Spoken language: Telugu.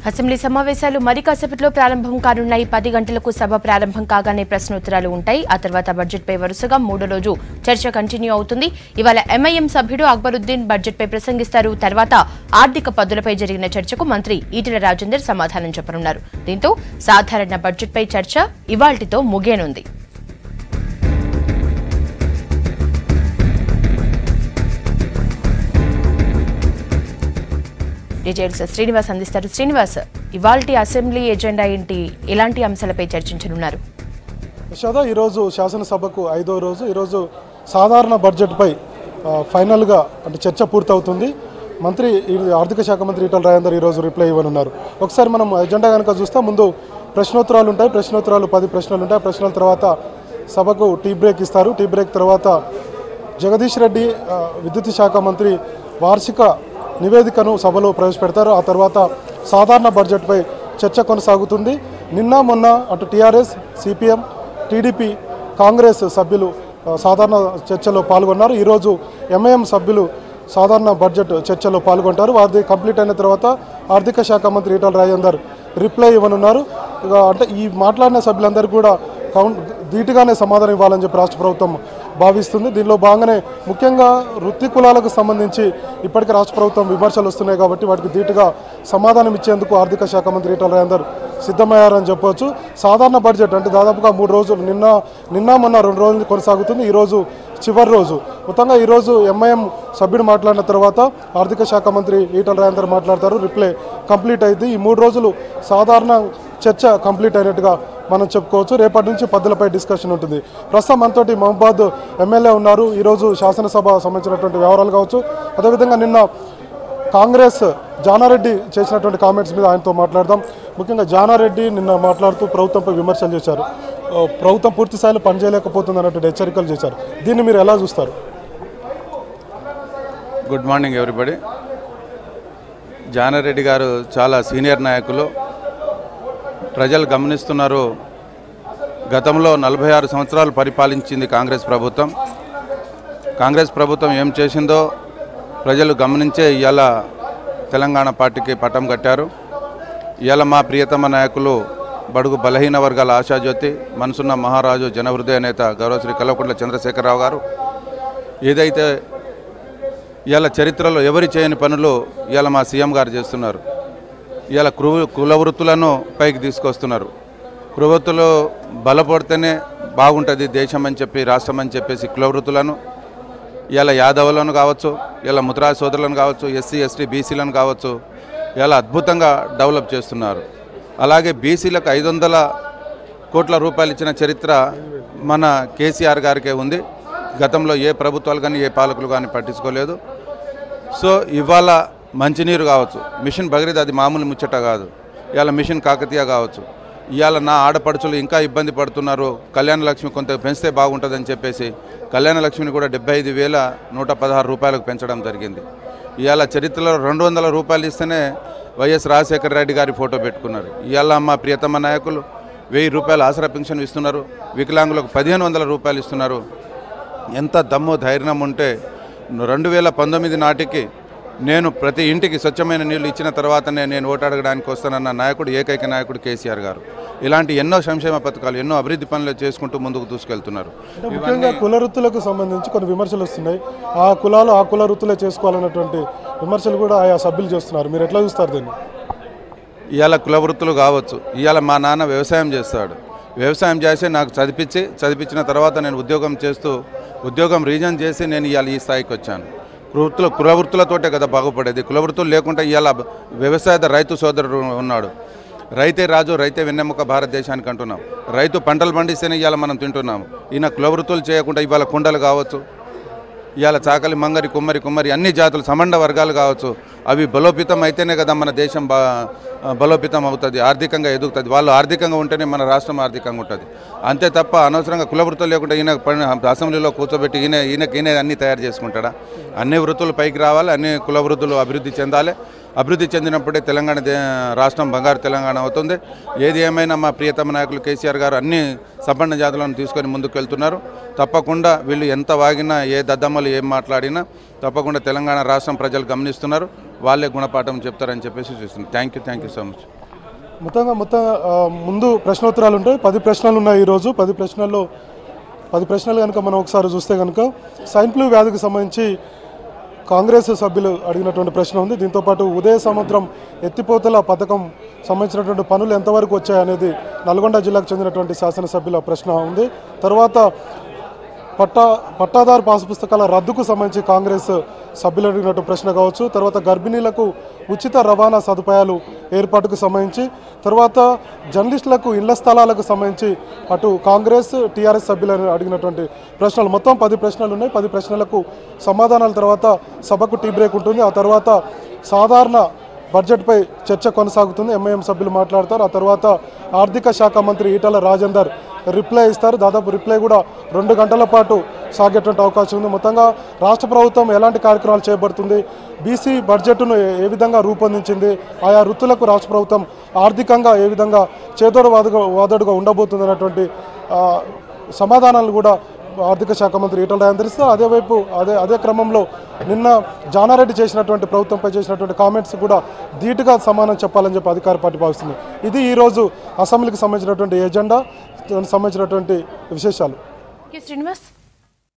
అసెంబ్లీ సమావేశాలు మరి కాసేపట్లో ప్రారంభం కానున్నాయి. 10 గంటలకు సభ ప్రారంభం కాగానే ప్రశ్నోత్తరాలు ఉంటాయి. ఆ తర్వాత బడ్జెట్పై వరుసగా మూడో రోజు చర్చ కంటిన్యూ అవుతుంది. ఇవాళ ఎంఐఎం సభ్యుడు అక్బరుద్దీన్ బడ్జెట్పై ప్రసంగిస్తారు. తర్వాత ఆర్థిక పద్దులపై జరిగిన చర్చకు మంత్రి ఈటెల రాజేందర్ సమాధానం చెప్పనున్నారు. దీంతో సాధారణ బడ్జెట్పై చర్చ ఇవాళ్టితో ముగియనుంది. డీటెయిల్స్ శ్రీనివాస్ అందిస్తారు. శ్రీనివాస్, ఇవాల్టి అసెంబ్లీ ఎజెండా ఏంటి? ఎలాంటి అంశాలపై చర్చించనున్నారు? ఈరోజు శాసనసభకు 5వ రోజు. ఈరోజు సాధారణ బడ్జెట్పై ఫైనల్గా అంటే చర్చ పూర్తవుతుంది. ఆర్థిక శాఖ మంత్రి ఈటెల రాజేందర్ ఈరోజు రిప్లై ఇవ్వనున్నారు. ఒకసారి మనం ఎజెండా కనుక చూస్తే ముందు ప్రశ్నోత్తరాలు ఉంటాయి. ప్రశ్నోత్తరాలు 10 ప్రశ్నలు ఉంటాయి. ప్రశ్నల తర్వాత సభకు టీ బ్రేక్ ఇస్తారు. టీ బ్రేక్ తర్వాత జగదీష్ రెడ్డి విద్యుత్ శాఖ మంత్రి వార్షిక నివేదికను సభలో ప్రవేశపెడతారు. ఆ తర్వాత సాధారణ బడ్జెట్పై చర్చ కొనసాగుతుంది. నిన్న మొన్న అటు టీఆర్ఎస్, సిపిఎం, టీడీపీ, కాంగ్రెస్ సభ్యులు సాధారణ చర్చలో పాల్గొన్నారు. ఈరోజు ఎంఐఎం సభ్యులు సాధారణ బడ్జెట్ చర్చలో పాల్గొంటారు. వారిది కంప్లీట్ అయిన తర్వాత ఆర్థిక శాఖ మంత్రి ఈటెల రాజేందర్ రిప్లై ఇవ్వనున్నారు. అంటే ఈ మాట్లాడిన సభ్యులందరూ కూడా ధీటుగానే సమాధానం ఇవ్వాలని చెప్పి రాష్ట్ర ప్రభుత్వం భావిస్తుంది. దీనిలో భాగంగానే ముఖ్యంగా వృత్తి కులాలకు సంబంధించి ఇప్పటికే రాష్ట్ర ప్రభుత్వం విమర్శలు వస్తున్నాయి కాబట్టి వాటికి ధీటుగా సమాధానం ఇచ్చేందుకు ఆర్థిక శాఖ మంత్రి ఈటెల రాజేందర్ సిద్ధమయ్యారని చెప్పవచ్చు. సాధారణ బడ్జెట్ అంటే దాదాపుగా 3 రోజులు నిన్న మొన్న 2 రోజులు కొనసాగుతుంది. ఈరోజు చివరి రోజు. మొత్తంగా ఈరోజు ఎంఐఎం సభ్యుడు మాట్లాడిన తర్వాత ఆర్థిక శాఖ మంత్రి ఈటెల రాజేందర్ మాట్లాడతారు. రిప్లై కంప్లీట్ అయింది. ఈ 3 రోజులు సాధారణ చర్చ కంప్లీట్ అయినట్టుగా మనం చెప్పుకోవచ్చు. రేపటి నుంచి పద్ధతులపై డిస్కషన్ ఉంటుంది. ప్రస్తుతం మనతోటి మహబాద్ ఎమ్మెల్యే ఉన్నారు. ఈరోజు శాసనసభ సంబంధించినటువంటి వ్యవహారాలు కావచ్చు, అదేవిధంగా నిన్న కాంగ్రెస్ జానారెడ్డి చేసినటువంటి కామెంట్స్ మీద ఆయనతో మాట్లాడదాం. ముఖ్యంగా జానారెడ్డి నిన్న మాట్లాడుతూ ప్రభుత్వంపై విమర్శలు చేశారు. ప్రభుత్వం పూర్తి స్థాయిలో పనిచేయలేకపోతుంది అన్నటువంటి హెచ్చరికలు చేశారు. దీన్ని మీరు ఎలా చూస్తారు? Good morning everybody. జానారెడ్డి గారు చాలా సీనియర్ నాయకులు. ప్రజలు గమనిస్తున్నారు. గతంలో 46 సంవత్సరాలు పరిపాలించింది కాంగ్రెస్ ప్రభుత్వం. కాంగ్రెస్ ప్రభుత్వం ఏం చేసిందో ప్రజలు గమనించే ఇవాళ తెలంగాణ పార్టీకి పట్టం కట్టారు. ఇవాళ మా ప్రియతమ నాయకులు, బడుగు బలహీన వర్గాల ఆశాజ్యోతి, మనసున్న మహారాజు, జనహృదయ నేత గౌరవ శ్రీ కల్వకుంట్ల చంద్రశేఖరరావు గారు ఏదైతే ఇవాళ చరిత్రలో ఎవరి చేయని పనులు ఇవాళ మా సీఎం గారు చేస్తున్నారు. ఇవాళ కుల వృత్తులను పైకి తీసుకొస్తున్నారు. కుల వృత్తులు బలపడితేనే బాగుంటుంది దేశం అని చెప్పి, రాష్ట్రం అని చెప్పేసి కుల వృత్తులను ఇవాళ యాదవులను కావచ్చు, ఇలా ముద్రా సోదరులను కావచ్చు, ఎస్సీ ఎస్టీ బీసీలను కావచ్చు, ఇలా అద్భుతంగా డెవలప్ చేస్తున్నారు. అలాగే బీసీలకు 500 కోట్ల రూపాయలు ఇచ్చిన చరిత్ర మన కేసీఆర్ గారికే ఉంది. గతంలో ఏ ప్రభుత్వాలు కానీ ఏ పాలకులు కానీ పట్టించుకోలేదు. సో ఇవాళ మంచినీరు కావచ్చు, మిషన్ భగీరథ అది మామూలు ముచ్చట కాదు. ఇవాళ మిషన్ కాకతీయ కావచ్చు. ఇవాళ నా ఆడపడుచులు ఇంకా ఇబ్బంది పడుతున్నారు. కళ్యాణ లక్ష్మి కొంత పెంచితే బాగుంటుందని చెప్పేసి కళ్యాణ లక్ష్మిని కూడా 75,116 రూపాయలకు పెంచడం జరిగింది. ఇవాళ చరిత్రలో 200 రూపాయలు ఇస్తేనే వైఎస్ రాజశేఖర రెడ్డి గారి ఫోటో పెట్టుకున్నారు. ఇవాళ మా ప్రియతమ నాయకులు 1000 రూపాయలు ఆసరా పెన్షన్ ఇస్తున్నారు. వికలాంగులకు 1500 రూపాయలు ఇస్తున్నారు. ఎంత దమ్ము ధైర్యం ఉంటే 2019 నాటికి నేను ప్రతి ఇంటికి స్వచ్ఛమైన నీళ్లు ఇచ్చిన తర్వాతనే నేను ఓటు అడగడానికి వస్తానన్న నాయకుడు, ఏకైక నాయకుడు కేసీఆర్ గారు. ఇలాంటి ఎన్నో సంక్షేమ పథకాలు, ఎన్నో అభివృద్ధి పనులు చేసుకుంటూ ముందుకు దూసుకెళ్తున్నారు. ముఖ్యంగా కుల వృత్తులకు సంబంధించి కొన్ని విమర్శలు వస్తున్నాయి. ఆ కుల వృత్తులే చేసుకోవాలన్నటువంటి విమర్శలు కూడా ఆయా సభ్యులు చేస్తున్నారు. మీరు ఎట్లా చూస్తారు దీన్ని? ఇవాళ కుల వృత్తులు కావచ్చు. ఇవాళ మా నాన్న వ్యవసాయం చేస్తాడు. వ్యవసాయం చేసి నాకు చదివించిన తర్వాత నేను ఉద్యోగం రీజన్ చేసి నేను ఇవాళ ఈ స్థాయికి వచ్చాను. కుల వృత్తులతోటే కదా బాగుపడేది. కుల వృత్తులు లేకుండా ఇవాళ వ్యవసాయ రైతు సోదరుడు ఉన్నాడు. రైతే రాజు, రైతే వెన్నెముక భారతదేశానికి అంటున్నాం. రైతు పంటలు పండిస్తేనే ఇవాళ మనం తింటున్నాము. ఈయన కుల వృత్తులు చేయకుండా ఇవాళ కుండలు కావచ్చు, ఇవాళ చాకలి, మంగరి, కుమ్మరి అన్ని జాతులు సమండ వర్గాలు కావచ్చు, అవి బలోపేతం అయితేనే కదా మన దేశం బలోపేతం అవుతుంది, ఆర్థికంగా ఎదుగుతుంది. వాళ్ళు ఆర్థికంగా ఉంటేనే మన రాష్ట్రం ఆర్థికంగా ఉంటుంది. అంతే తప్ప అనవసరంగా కుల వృత్తులు లేకుండా ఈయన అసెంబ్లీలో కూర్చోబెట్టి ఈయన అన్నీ తయారు చేసుకుంటాడా? అన్ని వృత్తులు పైకి రావాలి, అన్ని కుల వృత్తులు అభివృద్ధి చెందాలి. అభివృద్ధి చెందినప్పుడే తెలంగాణ రాష్ట్రం బంగారు తెలంగాణ అవుతుంది. ఏది ఏమైనా మా ప్రియతమ నాయకులు కేసీఆర్ గారు అన్ని సంపన్న జాతులను తీసుకొని ముందుకు వెళ్తున్నారు. తప్పకుండా వీళ్ళు ఎంత వాగినా, ఏ దద్దమ్మలు ఏం మాట్లాడినా తప్పకుండా తెలంగాణ రాష్ట్రం ప్రజలు గమనిస్తున్నారు. వాళ్ళే గుణపాఠం చెప్తారని చెప్పేసి చూస్తున్నారు. Thank you so much. ముందు ప్రశ్నోత్తరాలు ఉంటాయి. 10 ప్రశ్నలు ఉన్నాయి ఈరోజు. 10 ప్రశ్నలు కనుక మనం ఒకసారి చూస్తే కనుక స్వైన్ ఫ్లూ వ్యాధికి సంబంధించి కాంగ్రెస్ సభ్యులు అడిగినటువంటి ప్రశ్న ఉంది. దీంతోపాటు ఉదయ సముద్రం ఎత్తిపోతల పథకం సంబంధించినటువంటి పనులు ఎంతవరకు వచ్చాయనేది నల్గొండ జిల్లాకు చెందినటువంటి శాసనసభ్యుల ప్రశ్న ఉంది. తర్వాత పట్టాదారు పాసు పుస్తకాల రద్దుకు సంబంధించి కాంగ్రెస్ సభ్యులు అడిగినట్టు ప్రశ్న కావచ్చు. తర్వాత గర్భిణీలకు ఉచిత రవాణా సదుపాయాలు ఏర్పాటుకు సంబంధించి, తర్వాత జర్నలిస్టులకు ఇళ్ల స్థలాలకు సంబంధించి అటు కాంగ్రెస్ టీఆర్ఎస్ సభ్యులను అడిగినటువంటి ప్రశ్నలు. మొత్తం 10 ప్రశ్నలు ఉన్నాయి. 10 ప్రశ్నలకు సమాధానాల తర్వాత సభకు టీ బ్రేక్ ఉంటుంది. ఆ తర్వాత సాధారణ బడ్జెట్పై చర్చ కొనసాగుతుంది. ఎంఐఎం సభ్యులు మాట్లాడతారు. ఆ తర్వాత ఆర్థిక శాఖ మంత్రి ఈటల రాజేందర్ రిప్లై ఇస్తారు. దాదాపు రిప్లై కూడా 2 గంటల పాటు సాగేటువంటి అవకాశం ఉంది. మొత్తంగా రాష్ట్ర ప్రభుత్వం ఎలాంటి కార్యక్రమాలు చేపడుతుంది, బీసీ బడ్జెట్ను ఏ విధంగా రూపొందించింది, ఆయా వృత్తులకు రాష్ట్ర ప్రభుత్వం ఆర్థికంగా ఏ విధంగా చేదోడు వాదోడుగా ఉండబోతుంది అన్నటువంటి సమాధానాలు కూడా ఆర్థిక శాఖ మంత్రి ఈటల రాజేందర్ ఇస్తారు. అదే క్రమంలో నిన్న జానారెడ్డి చేసినటువంటి ప్రభుత్వంపై చేసినటువంటి కామెంట్స్ కూడా ధీటుగా సమానం చెప్పాలని చెప్పి అధికార పార్టీ భావిస్తుంది. ఇది ఈరోజు అసెంబ్లీకి సంబంధించినటువంటి ఎజెండా, సంబంధించినటువంటి విశేషాలు. శ్రీనివాస్.